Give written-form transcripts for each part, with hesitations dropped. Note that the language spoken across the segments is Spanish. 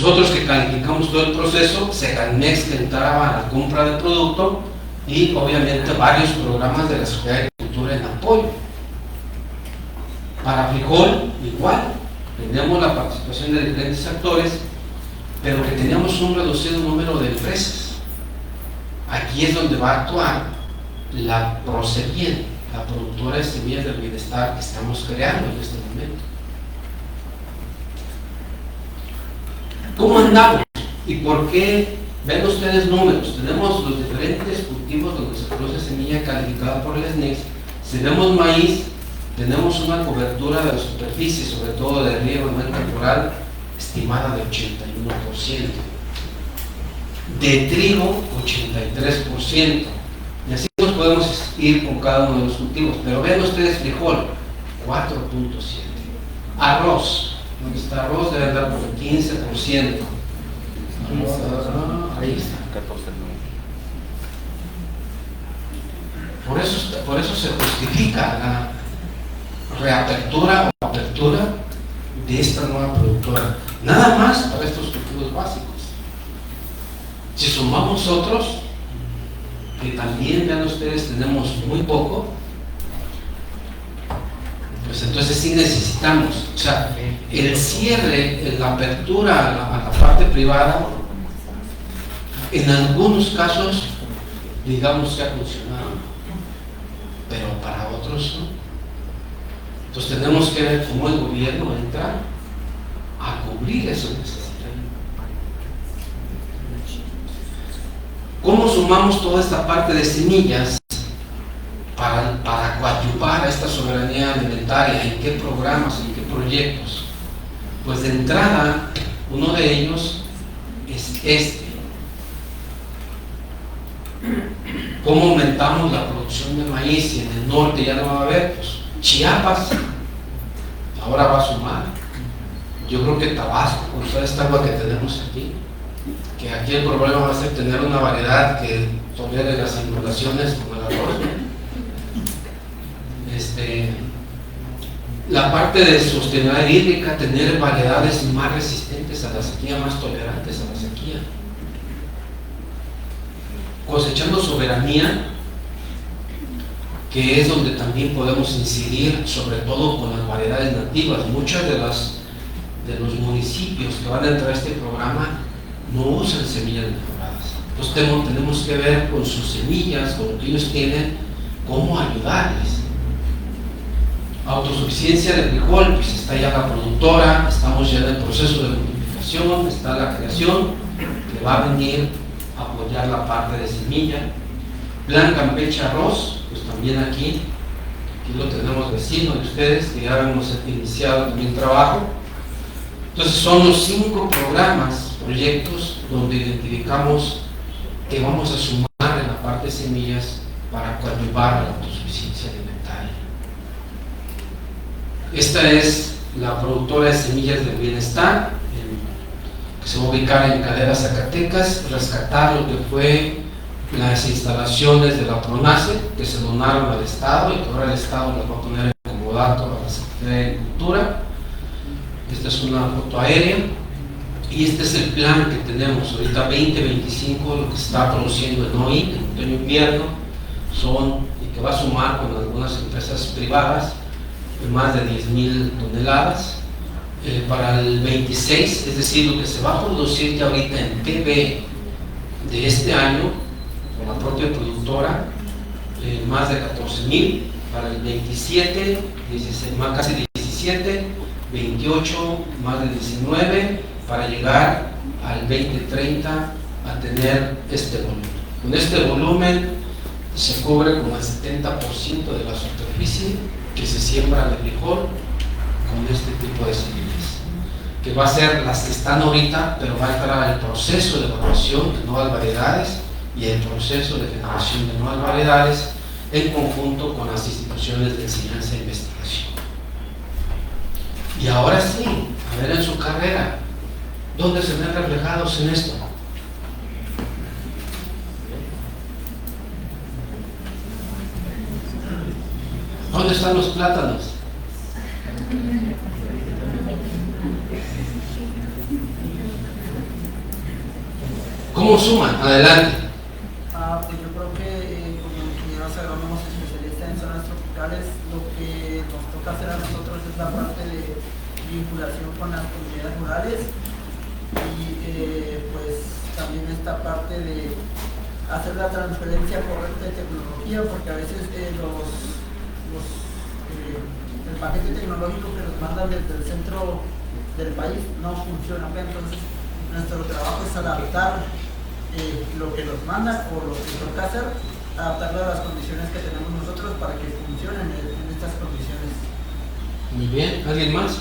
Nosotros que calificamos todo el proceso, Segalmex que entraba a la compra del producto y obviamente varios programas de la Secretaría de Agricultura en apoyo. Para frijol, igual, teníamos la participación de diferentes actores, pero que teníamos un reducido número de empresas. Aquí es donde va a actuar la Prosebién, la productora de semillas del bienestar que estamos creando en este momento. ¿Cómo andamos? ¿Y por qué? Ven ustedes números. Tenemos los diferentes cultivos donde se produce semilla calificada por el SNEX. Si vemos maíz, tenemos una cobertura de la superficie, sobre todo de riego no temporal, estimada de 81%. De trigo, 83%. Y así nos podemos ir con cada uno de los cultivos. Pero vean ustedes frijol, 4.7%. Arroz, donde está arroz debe andar por el 15%. Ahí está. 14%. Por eso se justifica la reapertura o apertura de esta nueva productora. Nada más para estos cultivos básicos. Si sumamos otros, que también, vean ustedes, tenemos muy poco, pues entonces sí necesitamos, o sea, el cierre, la apertura a la parte privada, en algunos casos, digamos que ha funcionado, pero para otros no. Entonces tenemos que ver cómo el gobierno entra a cubrir esas necesidades. ¿Cómo sumamos toda esta parte de semillas para coadyuvar a esta soberanía alimentaria? ¿En qué programas, en qué proyectos? Pues de entrada, uno de ellos es este. ¿Cómo aumentamos la producción de maíz? Y en el norte ya no va a haber, pues Chiapas ahora va a sumar. Yo creo que Tabasco, con toda esta agua que tenemos aquí, que aquí el problema va a ser tener una variedad que tolere las inundaciones como el arroz. La parte de sostenibilidad hídrica, tener variedades más resistentes a la sequía, más tolerantes a la sequía. Cosechando soberanía, que es donde también podemos incidir, sobre todo con las variedades nativas. Muchas de los municipios que van a entrar a este programa no usan semillas mejoradas. Entonces tenemos que ver con sus semillas, con lo que ellos tienen, cómo ayudarles. Autosuficiencia de frijol, pues está ya la productora, estamos ya en el proceso de multiplicación, está la creación, que va a venir a apoyar la parte de semilla. Plan Campeche Arroz, pues también aquí lo tenemos vecino de ustedes, que ya hemos iniciado también trabajo. Entonces son los 5 programas, proyectos, donde identificamos que vamos a sumar en la parte de semillas para coadyuvar a la autosuficiencia alimentaria. Esta es la productora de semillas del bienestar, que se va a ubicar en Calera, Zacatecas, rescatar lo que fue las instalaciones de la PRONACE, que se donaron al Estado y que ahora el Estado las va a poner en comodato a la Secretaría de Agricultura. Esta es una foto aérea y este es el plan que tenemos ahorita 2025, lo que se está produciendo en OI, en otoño-invierno, y que va a sumar con algunas empresas privadas más de 10,000 toneladas. Para el 26, es decir, lo que se va a producir ya ahorita en PB de este año, con la propia productora, más de 14,000. Para el 27, 16, casi 17, 28, más de 19, para llegar al 2030 a tener este volumen. Con este volumen se cubre como el 70% de la superficie que se siembra de frijol con este tipo de semillas, que va a ser las que están ahorita, pero va a entrar el proceso de evaluación de nuevas variedades y el proceso de generación de nuevas variedades en conjunto con las instituciones de enseñanza e investigación. Y ahora sí, a ver en su carrera, ¿dónde se ven reflejados en esto? ¿Dónde están los plátanos? ¿Cómo suman? Adelante. Pues yo creo que como ingenieros agrónomos especialistas en zonas tropicales, lo que nos toca hacer a nosotros es la parte de vinculación con las comunidades rurales y pues también esta parte de hacer la transferencia correcta de tecnología, porque a veces el paquete tecnológico que nos mandan desde el centro del país no funciona bien. Entonces nuestro trabajo es adaptar lo que nos mandan o lo que toca hacer, adaptarlo a las condiciones que tenemos nosotros para que funcionen en estas condiciones. Muy bien, ¿alguien más?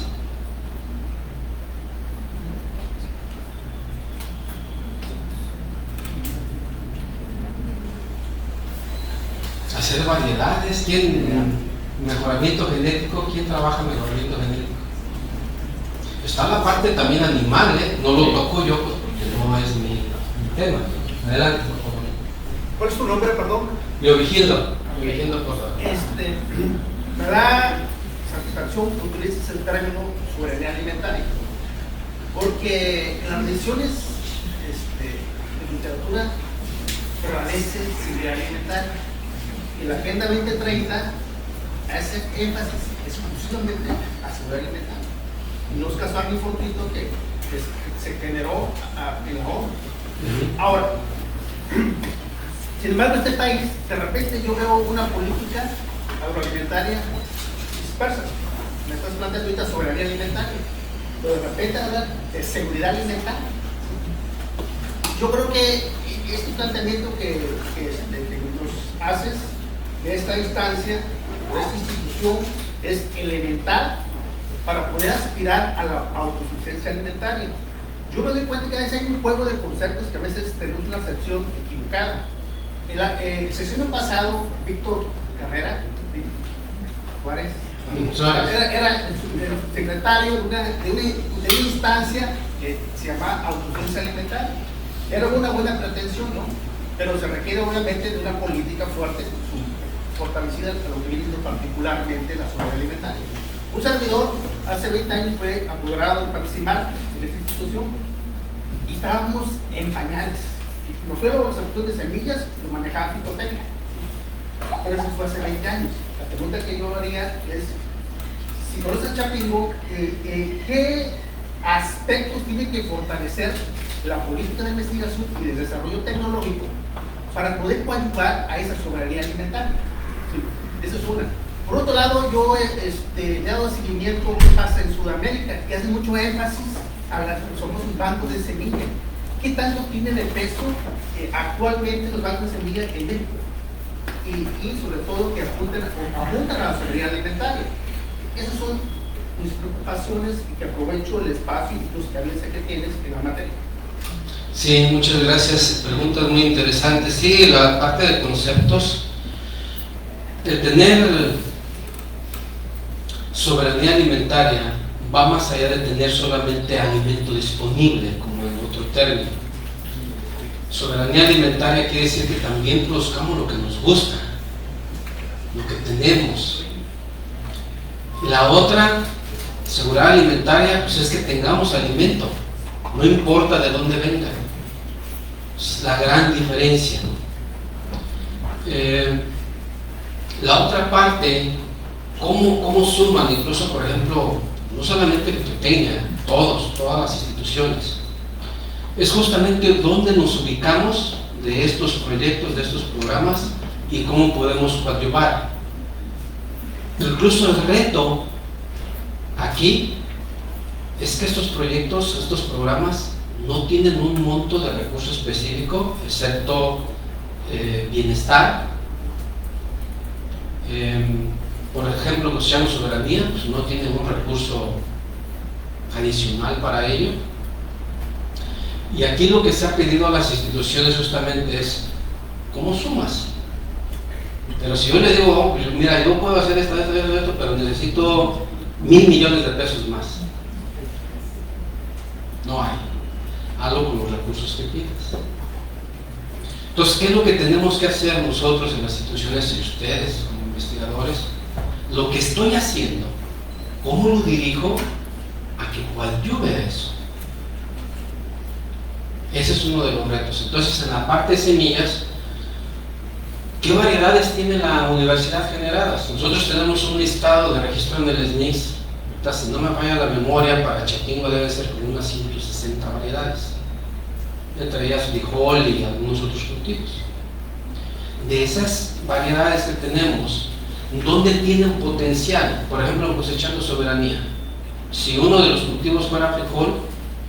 Hacer variedades. ¿Quién? Mejoramiento genético. ¿Quién trabaja en mejoramiento genético? Está la parte también animal, no lo toco yo pues, porque no es mi tema. Adelante, por favor. ¿Cuál es tu nombre, perdón? Biovigildo, por favor. Me da satisfacción que utilices el término soberanía alimentaria, porque en las mediciones de literatura prevalece seguridad alimentaria y la Agenda 2030 hace énfasis exclusivamente a seguridad alimentaria. Y no es casual ni fortuito que se generó en la ONU. Ahora, sin embargo, en este país, de repente yo veo una política agroalimentaria dispersa. Me estás planteando ahorita soberanía alimentaria, pero de repente hablar de seguridad alimentaria. Yo creo que este planteamiento que nos haces de esta instancia, de esta institución, es elemental para poder aspirar a la autosuficiencia alimentaria. Yo me doy cuenta que a veces hay un juego de conceptos que a veces tenemos una acepción equivocada. El sesión pasado, Víctor Carrera Juárez era el secretario de una instancia que se llama autosuficiencia alimentaria. Era una buena pretensión, ¿no? Pero se requiere obviamente de una política fuerte, fortalecida a lo que viene siendo particularmente la soberanía alimentaria. Un servidor hace 20 años fue apoderado en participar en esta institución y estábamos en pañales. Nosotros los sectores de semillas lo manejaba Fitotecnia, pero eso fue hace 20 años. La pregunta que yo haría es, si conoces Chapingo, ¿qué aspectos tiene que fortalecer la política de investigación y de desarrollo tecnológico para poder coadyuvar a esa soberanía alimentaria? Sí, eso es una. Por otro lado, yo le he dado seguimiento a qué pasa en Sudamérica, que hace mucho énfasis a somos un banco de semillas. ¿Qué tanto tiene de peso actualmente los bancos de semillas en México? Y sobre todo que apuntan a la soberanía alimentaria. Esas son mis preocupaciones y que aprovecho el espacio y los cables que tienes en la materia. Sí, muchas gracias. Preguntas muy interesantes. Sí, la parte de conceptos, el tener soberanía alimentaria va más allá de tener solamente alimento disponible, como en otro término. Soberanía alimentaria quiere decir que también produzcamos lo que nos gusta, lo que tenemos. La otra, seguridad alimentaria, pues es que tengamos alimento, no importa de dónde venga. Es la gran diferencia. La otra parte, ¿cómo suman? Incluso, por ejemplo, no solamente Fitotecnia, todas las instituciones. Es justamente dónde nos ubicamos de estos proyectos, de estos programas y cómo podemos coadyuvar. Incluso el reto aquí es que estos proyectos, estos programas no tienen un monto de recurso específico, excepto bienestar. Por ejemplo, los llanos soberanía, pues no tienen un recurso adicional para ello. Y aquí lo que se ha pedido a las instituciones justamente es, ¿cómo sumas? Pero si yo le digo, oh, pues mira, yo puedo hacer esto, pero necesito 1,000 millones de pesos más. No hay. Hazlo con los recursos que pides. Entonces, ¿qué es lo que tenemos que hacer nosotros en las instituciones y ustedes como investigadores? Lo que estoy haciendo, ¿cómo lo dirijo a que coadyuve a eso? Ese es uno de los retos. Entonces, en la parte de semillas, ¿qué variedades tiene la universidad generadas? Nosotros tenemos un listado de registro en el SNIS. Si no me falla la memoria, para Chapingo debe ser como unas 160 variedades, entre ellas frijol y algunos otros cultivos. De esas variedades que tenemos, ¿dónde tienen potencial? Por ejemplo, cosechando soberanía. Si uno de los cultivos fuera frijol,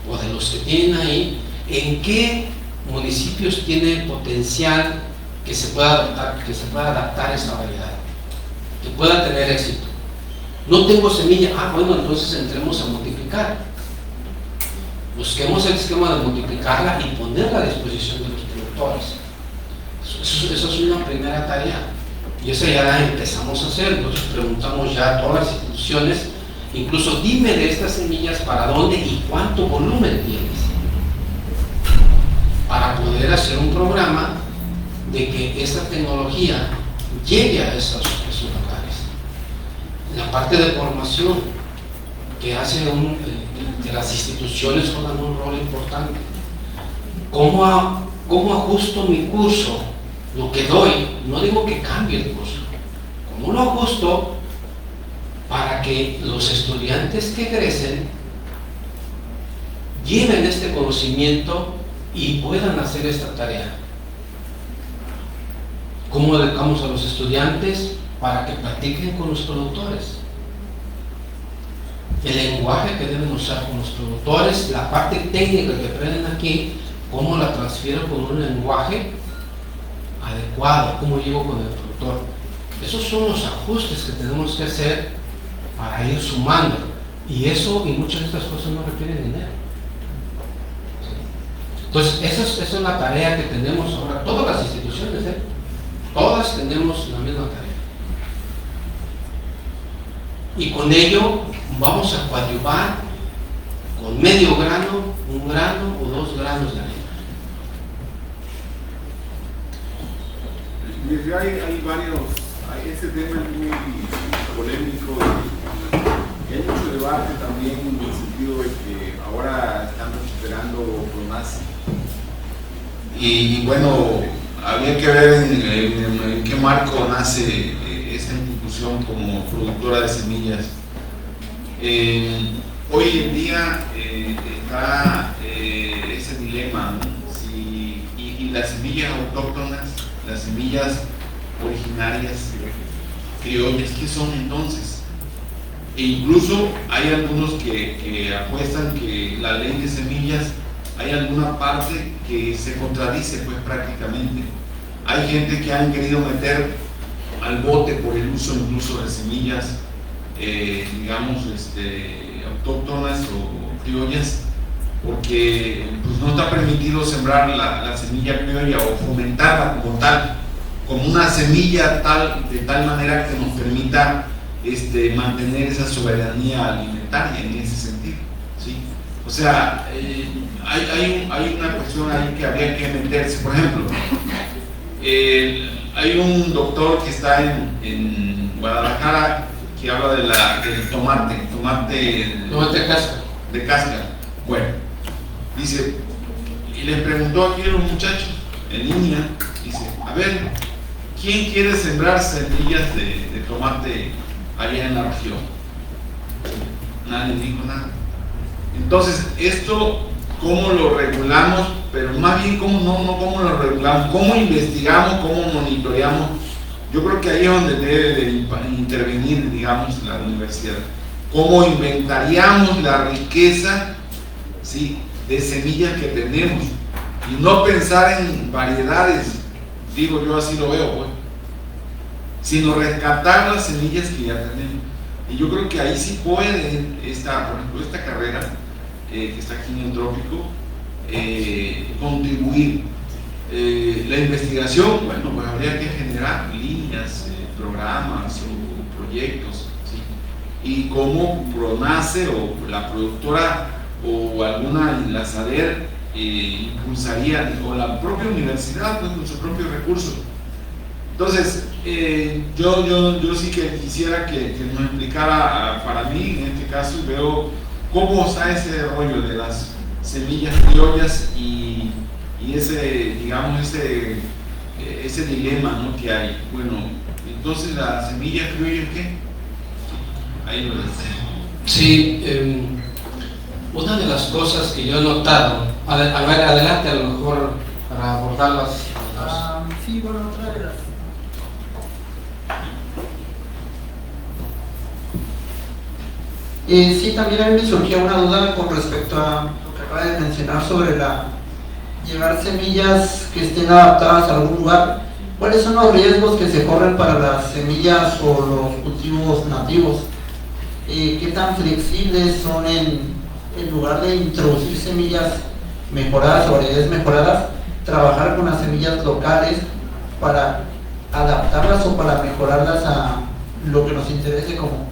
o de los que tienen ahí, ¿en qué municipios tiene potencial que se pueda adaptar a esa variedad, que pueda tener éxito? No tengo semilla, bueno, entonces entremos a multiplicar. Busquemos el esquema de multiplicarla y ponerla a disposición de los productores. Eso es una primera tarea. Y eso ya la empezamos a hacer. Nosotros preguntamos ya a todas las instituciones, incluso dime de estas semillas para dónde y cuánto volumen tienes, para poder hacer un programa de que esta tecnología llegue a esos lugares. La parte de formación que hace que las instituciones juegan un rol importante. ¿Cómo ajusto mi curso? Lo que doy, no digo que cambie el curso. ¿Cómo lo ajusto para que los estudiantes que egresen lleven este conocimiento y puedan hacer esta tarea? ¿Cómo educamos a los estudiantes para que practiquen con los productores? El lenguaje que deben usar con los productores, la parte técnica que aprenden aquí, cómo la transfiero con un lenguaje adecuado, cómo llego con el productor. Esos son los ajustes que tenemos que hacer para ir sumando. Y eso y muchas de estas cosas no requieren dinero. Entonces, esa es la tarea que tenemos ahora, todas las instituciones, todas tenemos la misma tarea. Y con ello vamos a coadyuvar con medio grano, 1 grano o 2 granos de arena. Hay varios, este tema es muy polémico y hay mucho debate también en el sentido de que ahora estamos esperando PRONACE. Y bueno, había que ver en qué marco nace esta institución como productora de semillas. Hoy en día está ese dilema, ¿no? Y las semillas autóctonas, las semillas originarias, criollas, ¿qué son entonces? E incluso hay algunos que apuestan que la ley de semillas, hay alguna parte que se contradice, pues prácticamente. Hay gente que han querido meter al bote por el uso incluso de semillas, digamos, autóctonas o criollas, porque pues, no está permitido sembrar la semilla criolla o fomentarla como tal, como una semilla de tal manera que nos permita mantener esa soberanía alimentaria en ese sentido, ¿sí? O sea, hay una cuestión ahí que habría que meterse. Por ejemplo, hay un doctor que está en Guadalajara que habla del tomate de cáscara. Bueno, dice, y le preguntó aquí a los muchachos en línea, dice, a ver, ¿quién quiere sembrar semillas de tomate allá en la región? Nadie dijo nada. Entonces, esto, ¿cómo lo regulamos? Pero más bien, ¿cómo lo regulamos? ¿Cómo investigamos? ¿Cómo monitoreamos? Yo creo que ahí es donde debe de intervenir, digamos, la universidad. ¿Cómo inventariamos la riqueza, ¿sí?, de semillas que tenemos? Y no pensar en variedades, digo yo, así lo veo, pues, sino rescatar las semillas que ya tenemos. Y yo creo que ahí sí puede por ejemplo, esta carrera que está aquí en el trópico, contribuir. La investigación, bueno, pues habría que generar líneas, programas o proyectos, ¿sí? Y cómo PRONACE o la productora o alguna enlazadera impulsaría, o la propia universidad, pues, con sus propios recursos. Entonces, yo sí que quisiera que nos explicara, para mí en este caso, veo cómo está ese rollo de las semillas criollas y y ese, digamos, ese dilema, ¿no?, que hay. Bueno, entonces la semilla criolla, ¿qué? Ahí lo ves. Sí, una de las cosas que yo he notado, a ver, adelante a lo mejor para abordarlas. Sí, bueno, otra de las... sí, también a mí me surgió una duda con respecto a lo que acaba de mencionar sobre llevar semillas que estén adaptadas a algún lugar. ¿Cuáles son los riesgos que se corren para las semillas o los cultivos nativos? ¿Qué tan flexibles son en lugar de introducir semillas mejoradas o variedades mejoradas, trabajar con las semillas locales para adaptarlas o para mejorarlas a lo que nos interese, como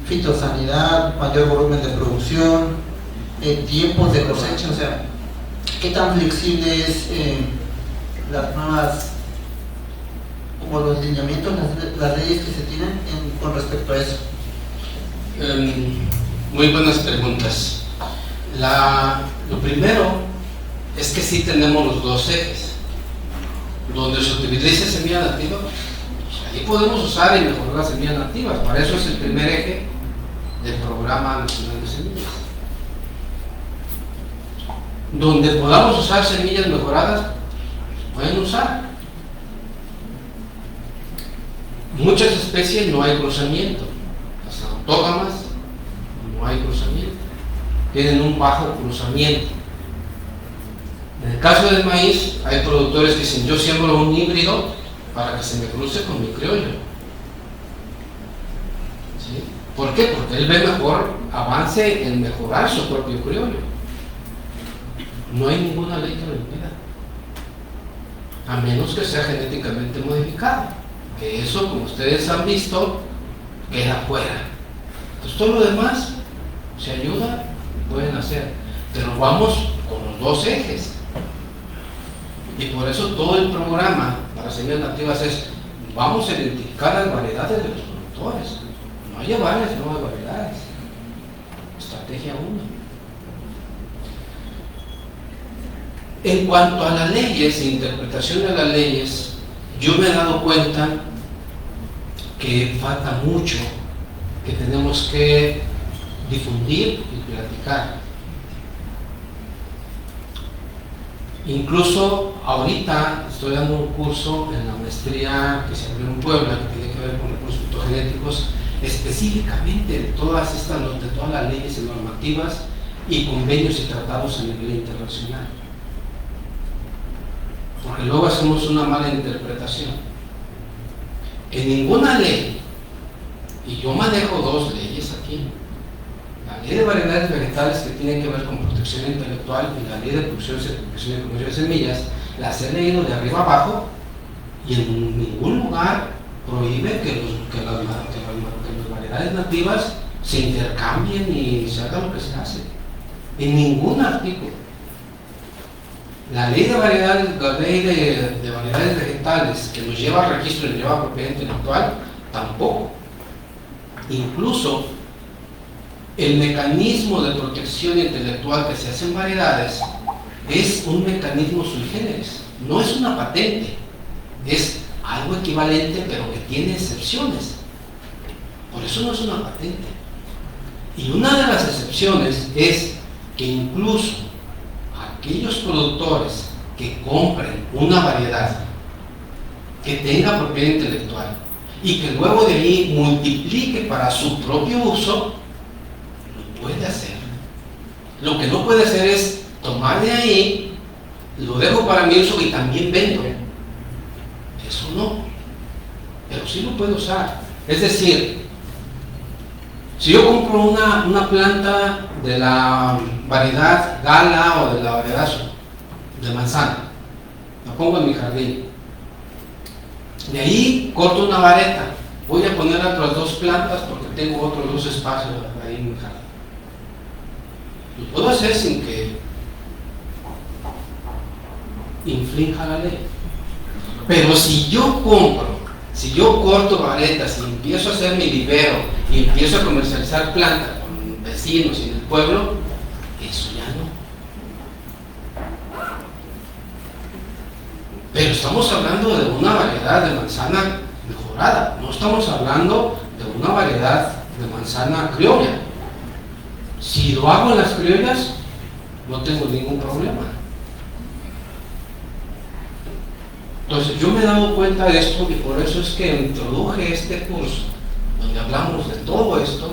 fitosanidad, mayor volumen de producción, tiempos de cosecha? O sea, ¿qué tan flexible es las nuevas, como los lineamientos, las leyes que se tienen con respecto a eso? Muy buenas preguntas. Lo primero es que sí tenemos los dos ejes. Donde se utilice semilla nativa, pues ahí podemos usar y mejorar las semillas nativas. Para eso es el primer eje del Programa Nacional de Semillas. Donde podamos usar semillas mejoradas, pueden usar. Muchas especies no hay cruzamiento. Las autógamas no hay cruzamiento. Tienen un bajo cruzamiento. En el caso del maíz, hay productores que dicen: yo siembro un híbrido para que se me cruce con mi criollo. ¿Sí? ¿Por qué? Porque él ve mejor avance en mejorar su propio criollo. No hay ninguna ley que lo impida, a menos que sea genéticamente modificado, que eso, como ustedes han visto, queda fuera. Entonces todo lo demás se ayuda, pueden hacer, pero vamos con los dos ejes. Y por eso todo el programa para semillas nativas es: vamos a identificar las variedades de los productores, no llevarles nuevas variedades. Estrategia 1. En cuanto a las leyes e interpretación de las leyes, yo me he dado cuenta que falta mucho, que tenemos que difundir y platicar. Incluso ahorita estoy dando un curso en la maestría que se abrió en Puebla, que tiene que ver con recursos fitogenéticos, específicamente de todas las leyes y normativas y convenios y tratados a nivel internacional. Porque luego hacemos una mala interpretación. En ninguna ley, y yo manejo dos leyes aquí: la ley de variedades vegetales, que tiene que ver con protección intelectual, y la ley de producción, certificación y comercio de semillas. Las he leído de arriba abajo, y en ningún lugar prohíbe que las variedades nativas se intercambien y se haga lo que se hace. En ningún artículo. La ley de variedades, de variedades vegetales, que nos lleva al registro y nos lleva a propiedad intelectual, tampoco. Incluso el mecanismo de protección intelectual que se hace en variedades es un mecanismo sui generis, no es una patente, es algo equivalente pero que tiene excepciones. Por eso no es una patente. Y una de las excepciones es que incluso aquellos productores que compren una variedad que tenga propiedad intelectual y que luego de ahí multiplique para su propio uso, lo puede hacer. Lo que no puede hacer es tomar de ahí, lo dejo para mi uso y también vendo. Eso no, pero sí lo puede usar. Es decir, si yo compro una planta de la variedad Gala o de la variedad de manzana, la pongo en mi jardín, de ahí corto una vareta, voy a poner otras dos plantas porque tengo otros dos espacios ahí en mi jardín. Lo puedo hacer sin que infrinja la ley. Pero si yo corto varetas y empiezo a hacer mi vivero y empiezo a comercializar plantas con vecinos y en el pueblo, eso ya no. pero estamos hablando de una variedad de manzana mejorada, no estamos hablando de una variedad de manzana criolla. Si lo hago en las criollas, no tengo ningún problema. Entonces yo me he dado cuenta de esto y por eso es que introduje este curso donde hablamos de todo esto,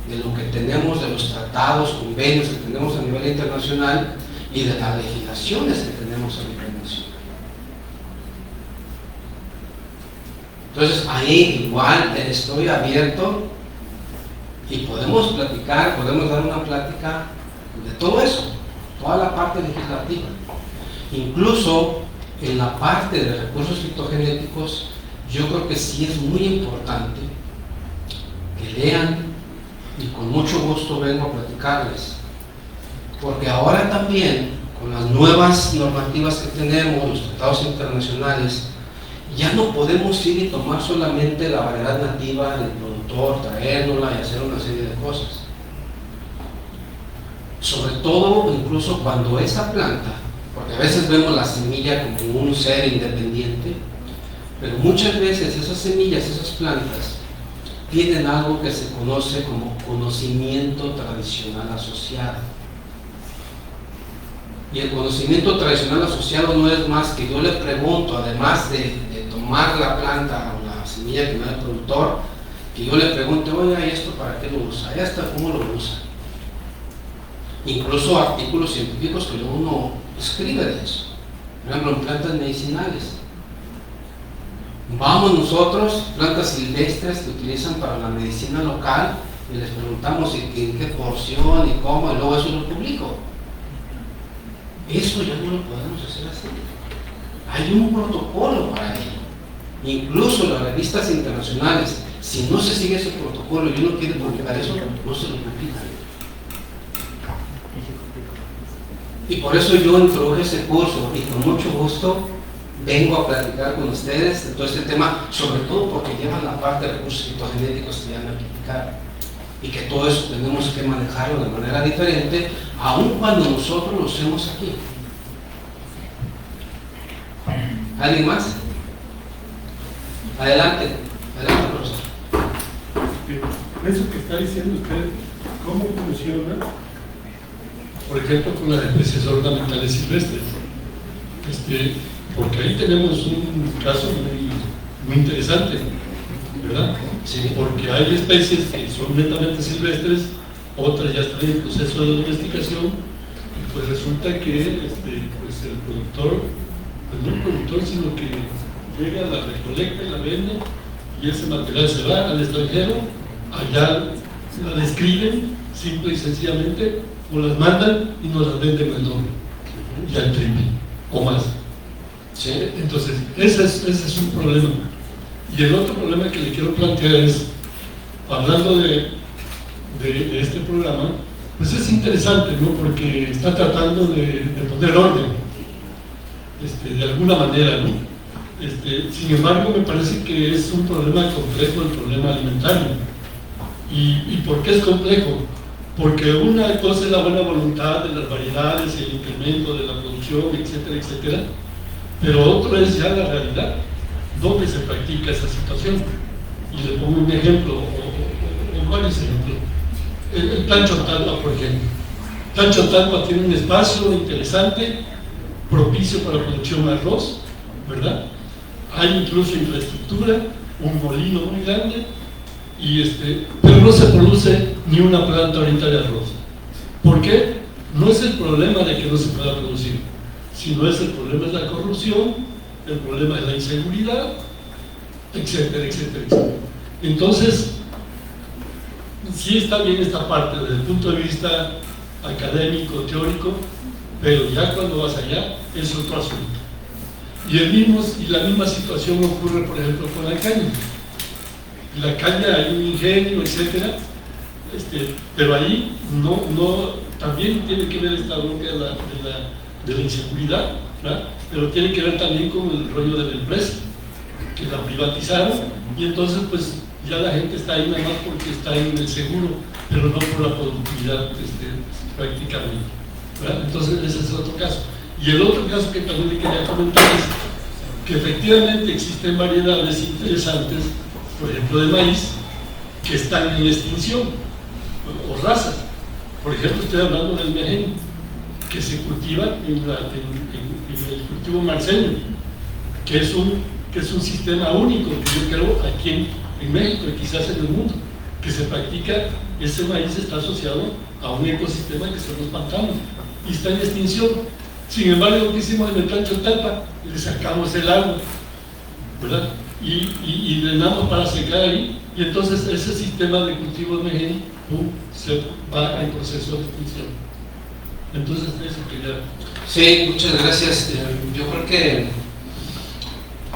de lo que tenemos, de los tratados, convenios que tenemos a nivel internacional y de las legislaciones que tenemos a nivel nacional. Entonces ahí igual estoy abierto y podemos platicar, podemos dar una plática de todo eso, toda la parte legislativa. Incluso en la parte de recursos fitogenéticos, yo creo que sí es muy importante que lean, y con mucho gusto vengo a platicarles, porque ahora también, con las nuevas normativas que tenemos, los tratados internacionales, ya no podemos ir y tomar solamente la variedad nativa del productor, traérnosla y hacer una serie de cosas. Sobre todo, incluso cuando esa planta, porque a veces vemos la semilla como un ser independiente, pero muchas veces esas semillas, esas plantas, tienen algo que se conoce como conocimiento tradicional asociado. Y el conocimiento tradicional asociado no es más que yo le pregunto, además de tomar la planta o la semilla que me da el productor, que yo le pregunte, oiga, ¿y esto para qué lo usa? ¿Y hasta cómo lo usa? Incluso artículos científicos que luego uno escribe de eso. Por ejemplo, en plantas medicinales. Vamos nosotros, plantas silvestres que utilizan para la medicina local, y les preguntamos en qué porción y cómo, y luego eso lo publico. Eso ya no lo podemos hacer así. Hay un protocolo para ello. Incluso las revistas internacionales, si no se sigue ese protocolo y uno quiere publicar eso, no se lo publican. Y por eso yo introduje ese curso y con mucho gusto vengo a platicar con ustedes de todo este tema, sobre todo porque llevan la parte de recursos fitogenéticos que ya me explicaron, y que todo eso tenemos que manejarlo de manera diferente, aun cuando nosotros lo hacemos aquí. ¿Alguien más? Adelante, profesor. Eso que está diciendo usted, ¿cómo funciona? Por ejemplo, con las especies ornamentales silvestres. Porque ahí tenemos un caso muy interesante, ¿verdad? Sí. Porque hay especies que son netamente silvestres, otras ya están en proceso de domesticación, y pues resulta que pues el productor, pues no el productor, sino que llega, la recolecta y la vende, y ese material se va al extranjero, allá la describen, simple y sencillamente, o las mandan y nos las venden al doble, y al triple, o más. Sí. Entonces, ese es un problema. Y el otro problema que le quiero plantear es, hablando de este programa, pues es interesante, ¿no? Porque está tratando de poner orden, de alguna manera, ¿no? Sin embargo, me parece que es un problema complejo, el problema alimentario. ¿Y por qué es complejo? Porque una cosa es la buena voluntad de las variedades, el incremento de la producción, etcétera, etcétera, pero otro es ya la realidad, donde se practica esa situación. Y le pongo un ejemplo, o varios ejemplos. El Plan Chotalpa, por ejemplo. El Plan Chotalpa tiene un espacio interesante, propicio para la producción de arroz, ¿verdad? Hay incluso infraestructura, un molino muy grande, pero no se produce ni una planta ahorita de arroz. ¿Por qué? No es el problema de que no se pueda producir, sino es el problema de la corrupción, el problema de la inseguridad, etcétera, etcétera, etcétera. Entonces, sí está bien esta parte desde el punto de vista académico, teórico, pero ya cuando vas allá es otro asunto. Y la misma situación ocurre, por ejemplo, con la caña. En la caña hay un ingenio, etcétera, pero ahí también tiene que ver esta bronca de la inseguridad, ¿verdad? Pero tiene que ver también con el rollo de la empresa, que la privatizaron, y entonces pues ya la gente está ahí nada más porque está en el seguro, pero no por la productividad prácticamente, ¿verdad? Entonces ese es otro caso. Y el otro caso que también le quería comentar es que efectivamente existen variedades interesantes, por ejemplo de maíz, que están en extinción, o razas. Por ejemplo, estoy hablando del mején, que se cultiva en el cultivo marceño, que es un sistema único que yo creo aquí en México y quizás en el mundo, que se practica. Ese maíz está asociado a un ecosistema que son los pantanos y está en extinción. Sin embargo, lo que hicimos en el Rancho Talpa, le sacamos el agua, ¿verdad? Y drenamos para secar ahí, y entonces ese sistema de cultivo de mején se va en proceso de extinción. Entonces, eso quería. Sí, muchas gracias. Yo creo que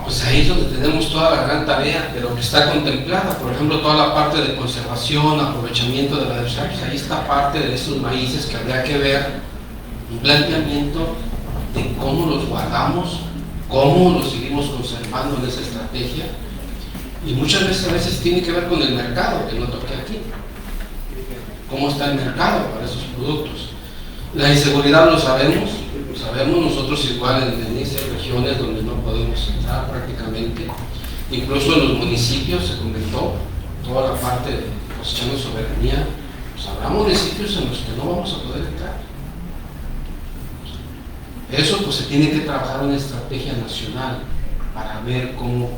pues ahí es donde tenemos toda la gran tarea de lo que está contemplada. Por ejemplo, toda la parte de conservación, aprovechamiento de la diversidad, pues ahí está parte de estos maíces que habría que ver un planteamiento de cómo los guardamos, cómo los seguimos conservando en esa estrategia. Y muchas veces tiene que ver con el mercado, que no toqué aquí. ¿Cómo está el mercado para esos productos? La inseguridad lo sabemos nosotros igual en esas regiones donde no podemos entrar prácticamente. Incluso en los municipios se comentó toda la parte de cosechando soberanía. Pues habrá municipios en los que no vamos a poder entrar. Eso pues se tiene que trabajar una estrategia nacional para ver cómo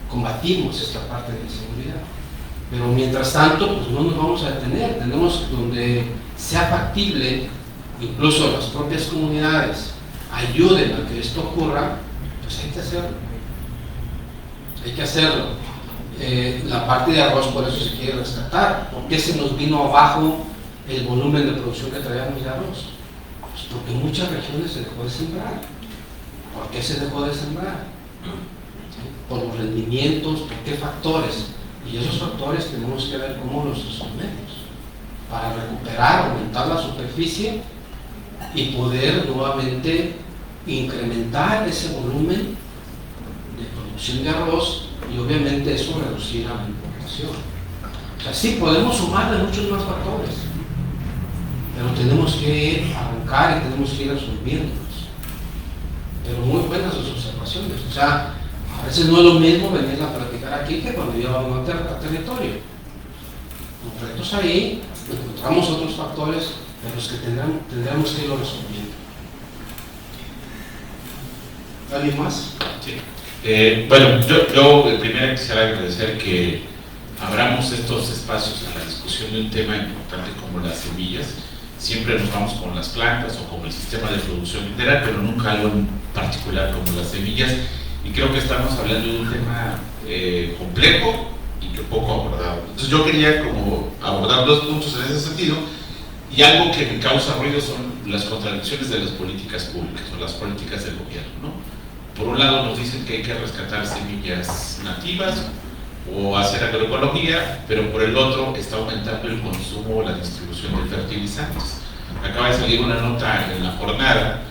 combatimos esta parte de la inseguridad. Pero mientras tanto, pues no nos vamos a detener. Tenemos donde sea factible, incluso las propias comunidades ayuden a que esto ocurra, pues hay que hacerlo. Hay que hacerlo. La parte de arroz por eso se quiere rescatar. ¿Por qué se nos vino abajo el volumen de producción que traíamos de arroz? Pues porque en muchas regiones se dejó de sembrar. ¿Por qué se dejó de sembrar? ¿Sí? Por los rendimientos, ¿por qué factores? Y esos factores tenemos que ver cómo los resolvemos para recuperar, aumentar la superficie y poder nuevamente incrementar ese volumen de producción de arroz y obviamente eso reducirá la importación. O sea, sí, podemos sumarle muchos más factores, pero tenemos que arrancar y tenemos que ir resolviéndolos. Pero muy buenas sus observaciones. O sea, a veces no es lo mismo venir a platicar aquí que cuando llevamos a territorio. Los retos ahí, encontramos otros factores de los que tendremos que irlo resolviendo. ¿Alguien más? Sí. Bueno, yo primero quisiera agradecer que abramos estos espacios a la discusión de un tema importante como las semillas. Siempre nos vamos con las plantas o con el sistema de producción integral, pero nunca algo en particular como las semillas. Y creo que estamos hablando de un tema complejo y que poco abordado. Entonces yo quería como abordar dos puntos en ese sentido, y algo que me causa ruido son las contradicciones de las políticas públicas o las políticas del gobierno, ¿no? Por un lado nos dicen que hay que rescatar semillas nativas o hacer agroecología, pero por el otro está aumentando el consumo o la distribución de fertilizantes. Acaba de salir una nota en la jornada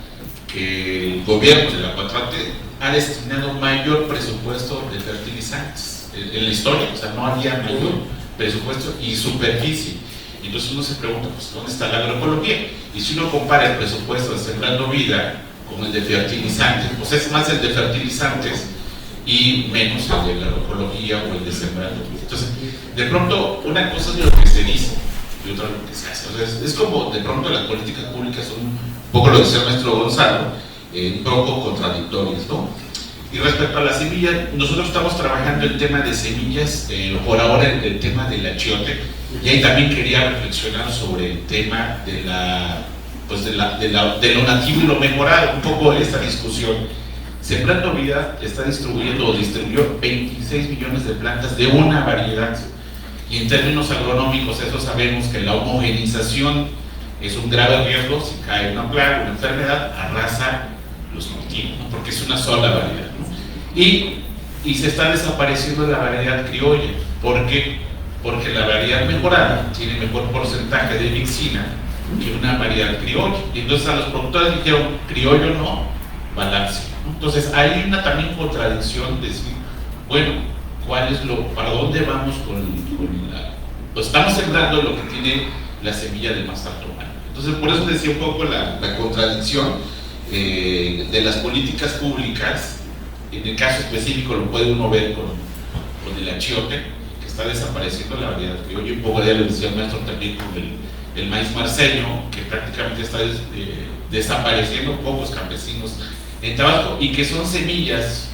que el gobierno de la 4T ha destinado mayor presupuesto de fertilizantes en la historia, o sea, no había mayor presupuesto y superficie. Entonces uno se pregunta, pues, ¿dónde está la agroecología? Y si uno compara el presupuesto de Sembrando Vida con el de fertilizantes, pues es más el de fertilizantes y menos el de la agroecología o el de Sembrando Vida. Entonces, de pronto, una cosa es lo que se dice y otra lo que se hace. O sea, es como de pronto las políticas públicas son un poco lo que decía el maestro Gonzalo, un poco contradictorias, ¿no? Y respecto a la semilla, nosotros estamos trabajando el tema de semillas, por ahora el tema del achiote, y ahí también quería reflexionar sobre el tema de lo nativo y lo mejorado, un poco esta discusión. Sembrando Vida está distribuyendo o distribuyó 26 millones de plantas de una variedad, y en términos agronómicos eso sabemos que la homogenización es un grave riesgo. Si cae una plaga, una enfermedad, arrasa los cultivos, ¿no? Porque es una sola variedad, ¿no? Y se está desapareciendo la variedad criolla. ¿Por qué? Porque la variedad mejorada tiene mejor porcentaje de vixina que una variedad criolla. Y entonces a los productores dijeron, criollo no, balance, ¿no? Entonces hay una también contradicción de decir, bueno, ¿para dónde vamos con la... Pues estamos sembrando lo que tiene la semilla de más alto valor. Entonces por eso decía un poco la contradicción de las políticas públicas en el caso específico lo puede uno ver con el achiote, que está desapareciendo la variedad criolla, un poco ya lo decía el maestro también con el maíz marceño, que prácticamente está desapareciendo, pocos campesinos en Tabasco, y que son semillas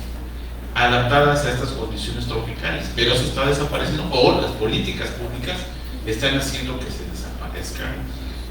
adaptadas a estas condiciones tropicales, pero eso está desapareciendo, o las políticas públicas están haciendo que se desaparezcan.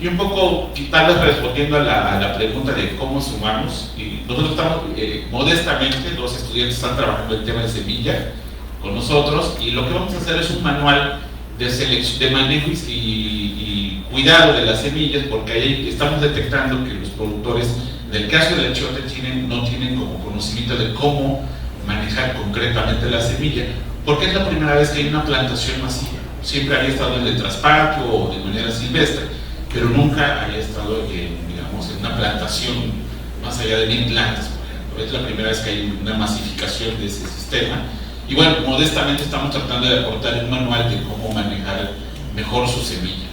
Y un poco, tal vez respondiendo a la pregunta de cómo sumamos, y nosotros estamos modestamente, los estudiantes están trabajando el tema de semilla con nosotros, y lo que vamos a hacer es un manual de manejo y cuidado de las semillas, porque ahí estamos detectando que los productores, en el caso del achiote, no tienen como conocimiento de cómo manejar concretamente la semilla, porque es la primera vez que hay una plantación masiva. Siempre había estado en el traspatio o de manera silvestre, pero nunca había estado digamos, en una plantación más allá de 1000 plantas, por ejemplo. Es la primera vez que hay una masificación de ese sistema. Y bueno, modestamente estamos tratando de aportar un manual de cómo manejar mejor su semilla.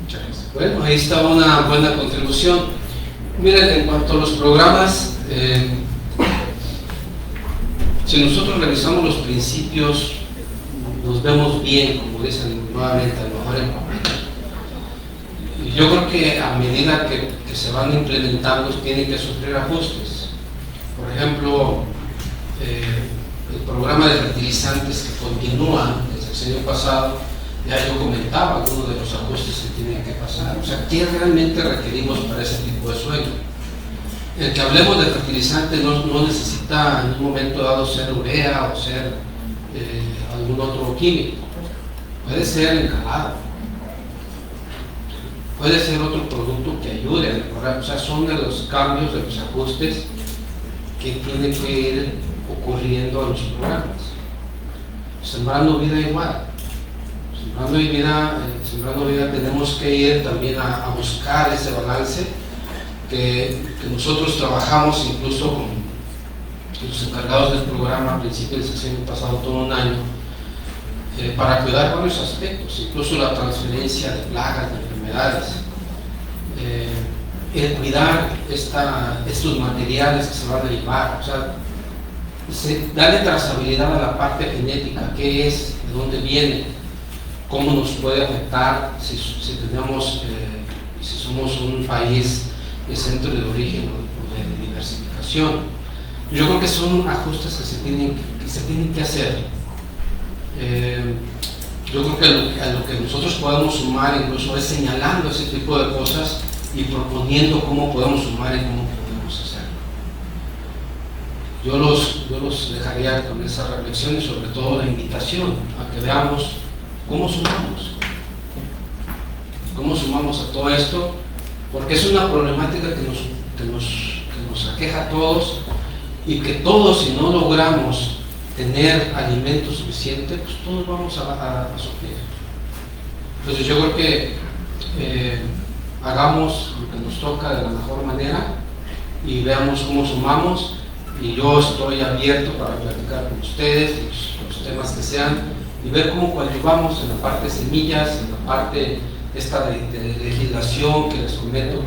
Muchas gracias. Bueno, ahí está una buena contribución. Miren, en cuanto a los programas, si nosotros revisamos los principios, nos vemos bien, como dicen nuevamente, a lo mejor en papel. Y yo creo que a medida que se van implementando, tienen que sufrir ajustes. Por ejemplo, el programa de fertilizantes que continúa desde el sexenio pasado, ya yo comentaba algunos de los ajustes que tienen que pasar. O sea, ¿qué realmente requerimos para ese tipo de suelo? El que hablemos de fertilizantes no necesita en un momento dado ser urea o ser algún otro químico. Puede ser encalado, puede ser otro producto que ayude a mejorar. O sea, son de los cambios, de los ajustes que tienen que ir ocurriendo a los programas. Sembrando vida igual. Sembrando vida tenemos que ir también a buscar ese balance que nosotros trabajamos incluso con los encargados del programa a principios del sexenio pasado, todo un año, para cuidar varios aspectos, incluso la transferencia de plagas, de enfermedades, el cuidar estos materiales que se van a llevar, o sea, darle trazabilidad a la parte genética, qué es, de dónde viene, cómo nos puede afectar si tenemos, si somos un país de centro de origen o de diversificación. Yo creo que son ajustes que se tienen que hacer. Yo creo que a lo que nosotros podemos sumar incluso es señalando ese tipo de cosas y proponiendo cómo podemos sumar y cómo podemos hacerlo. Yo los dejaría con esa reflexión y sobre todo la invitación a que veamos cómo sumamos a todo esto, porque es una problemática que nos aqueja a todos, y que todos, si no logramos tener alimento suficiente, pues todos vamos a sufrir. Entonces yo creo que hagamos lo que nos toca de la mejor manera y veamos cómo sumamos, y yo estoy abierto para platicar con ustedes los temas que sean y ver cómo coadyuvamos en la parte de semillas, en la parte esta de legislación que les comento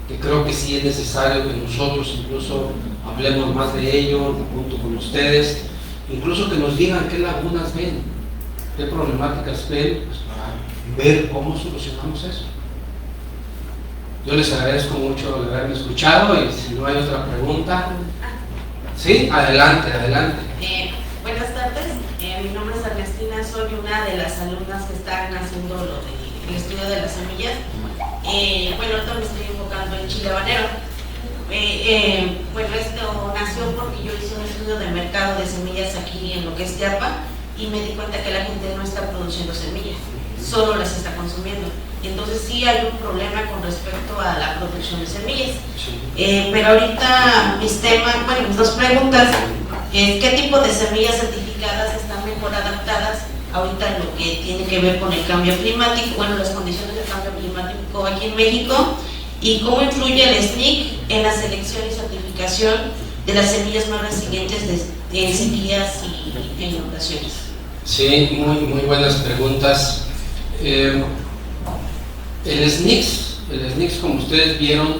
que creo que sí es necesario que nosotros incluso hablemos más de ello junto con ustedes, incluso que nos digan qué lagunas ven, qué problemáticas ven, pues para ver cómo solucionamos eso. Yo les agradezco mucho de haberme escuchado, y si no hay otra pregunta, sí, adelante. Buenas tardes, mi nombre es Ernestina, soy una de las alumnas que están haciendo el estudio de las semillas. Bueno, ahorita me estoy enfocando en chile habanero. Bueno, esto nació porque yo hice un estudio de mercado de semillas aquí en lo que es Chiapas, y me di cuenta que la gente no está produciendo semillas, solo las está consumiendo. Y entonces sí hay un problema con respecto a la producción de semillas. Pero ahorita mis dos preguntas es: ¿qué tipo de semillas certificadas están mejor adaptadas ahorita en lo que tiene que ver con el cambio climático, bueno, las condiciones del cambio climático aquí en México? ¿Y cómo influye el SNIC en la selección y certificación de las semillas más resilientes en sequías y en inundaciones? Sí, muy buenas preguntas. El SNIC, como ustedes vieron,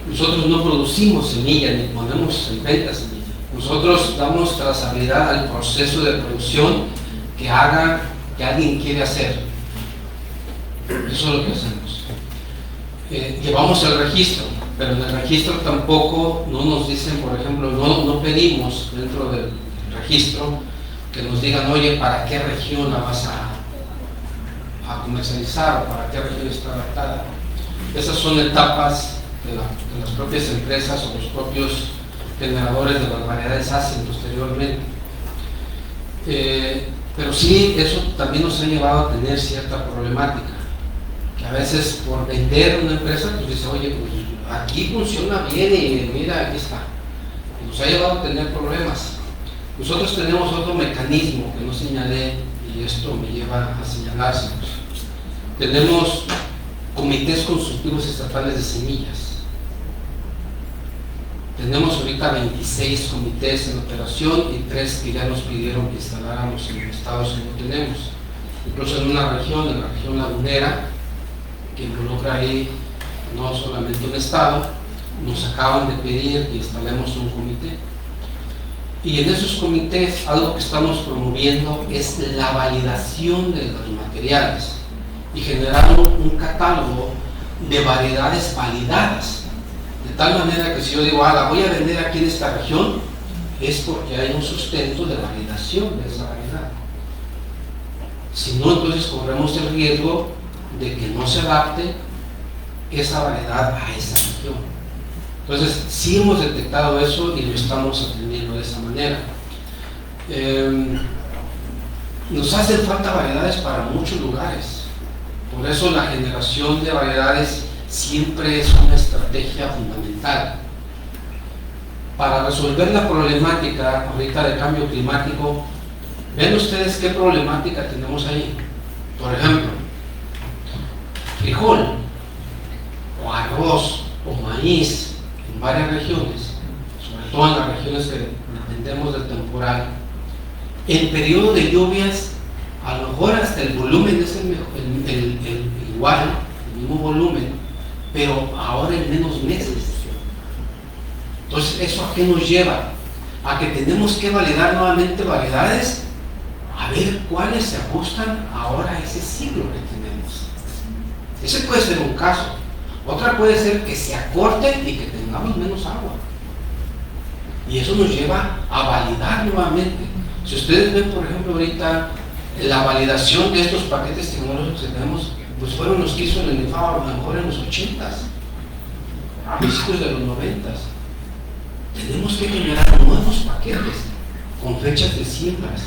nosotros no producimos semilla ni ponemos en venta semilla. Nosotros damos trazabilidad al proceso de producción que haga, que alguien quiere hacer. Eso es lo que hacemos. Llevamos el registro, pero en el registro tampoco no nos dicen, por ejemplo, no pedimos dentro del registro que nos digan, oye, ¿para qué región la vas a comercializar o para qué región está adaptada? Esas son etapas que las propias empresas o los propios generadores de las variedades hacen posteriormente. Pero sí, eso también nos ha llevado a tener cierta problemática, que a veces por vender una empresa, pues dice, oye, pues aquí funciona bien y mira, aquí está. Y nos ha llevado a tener problemas. Nosotros tenemos otro mecanismo que no señalé, y esto me lleva a señalárselos. Tenemos comités consultivos estatales de semillas. Tenemos ahorita 26 comités en operación y 3 que ya nos pidieron que instaláramos en estados que no tenemos. Incluso en una región, en la región lagunera, que involucra ahí no solamente un estado, nos acaban de pedir que instalemos un comité. Y en esos comités algo que estamos promoviendo es la validación de los materiales y generar un catálogo de variedades validadas. De tal manera que si yo digo, la voy a vender aquí en esta región, es porque hay un sustento de validación de esa variedad. Si no, entonces corremos el riesgo de que no se adapte esa variedad a esa región. Entonces, sí hemos detectado eso y lo estamos atendiendo de esa manera. Nos hacen falta variedades para muchos lugares. Por eso la generación de variedades siempre es una estrategia fundamental. Para resolver la problemática ahorita de cambio climático, ven ustedes qué problemática tenemos ahí. Por ejemplo, frijol, o arroz, o maíz, en varias regiones, sobre todo en las regiones que dependemos del temporal, en periodo de lluvias, a lo mejor hasta el volumen es igual, el mismo volumen, pero ahora en menos meses. Entonces, ¿eso a qué nos lleva? A que tenemos que validar nuevamente variedades, a ver cuáles se ajustan ahora a ese ciclo que tenemos. Ese puede ser un caso. Otra puede ser que se acorte y que tengamos menos agua. Y eso nos lleva a validar nuevamente. Si ustedes ven, por ejemplo, ahorita la validación de estos paquetes tecnológicos que tenemos, pues fueron los que hizo el INEFAO a lo mejor en los 80s, a principios de los 90s. Tenemos que generar nuevos paquetes con fechas de siembras.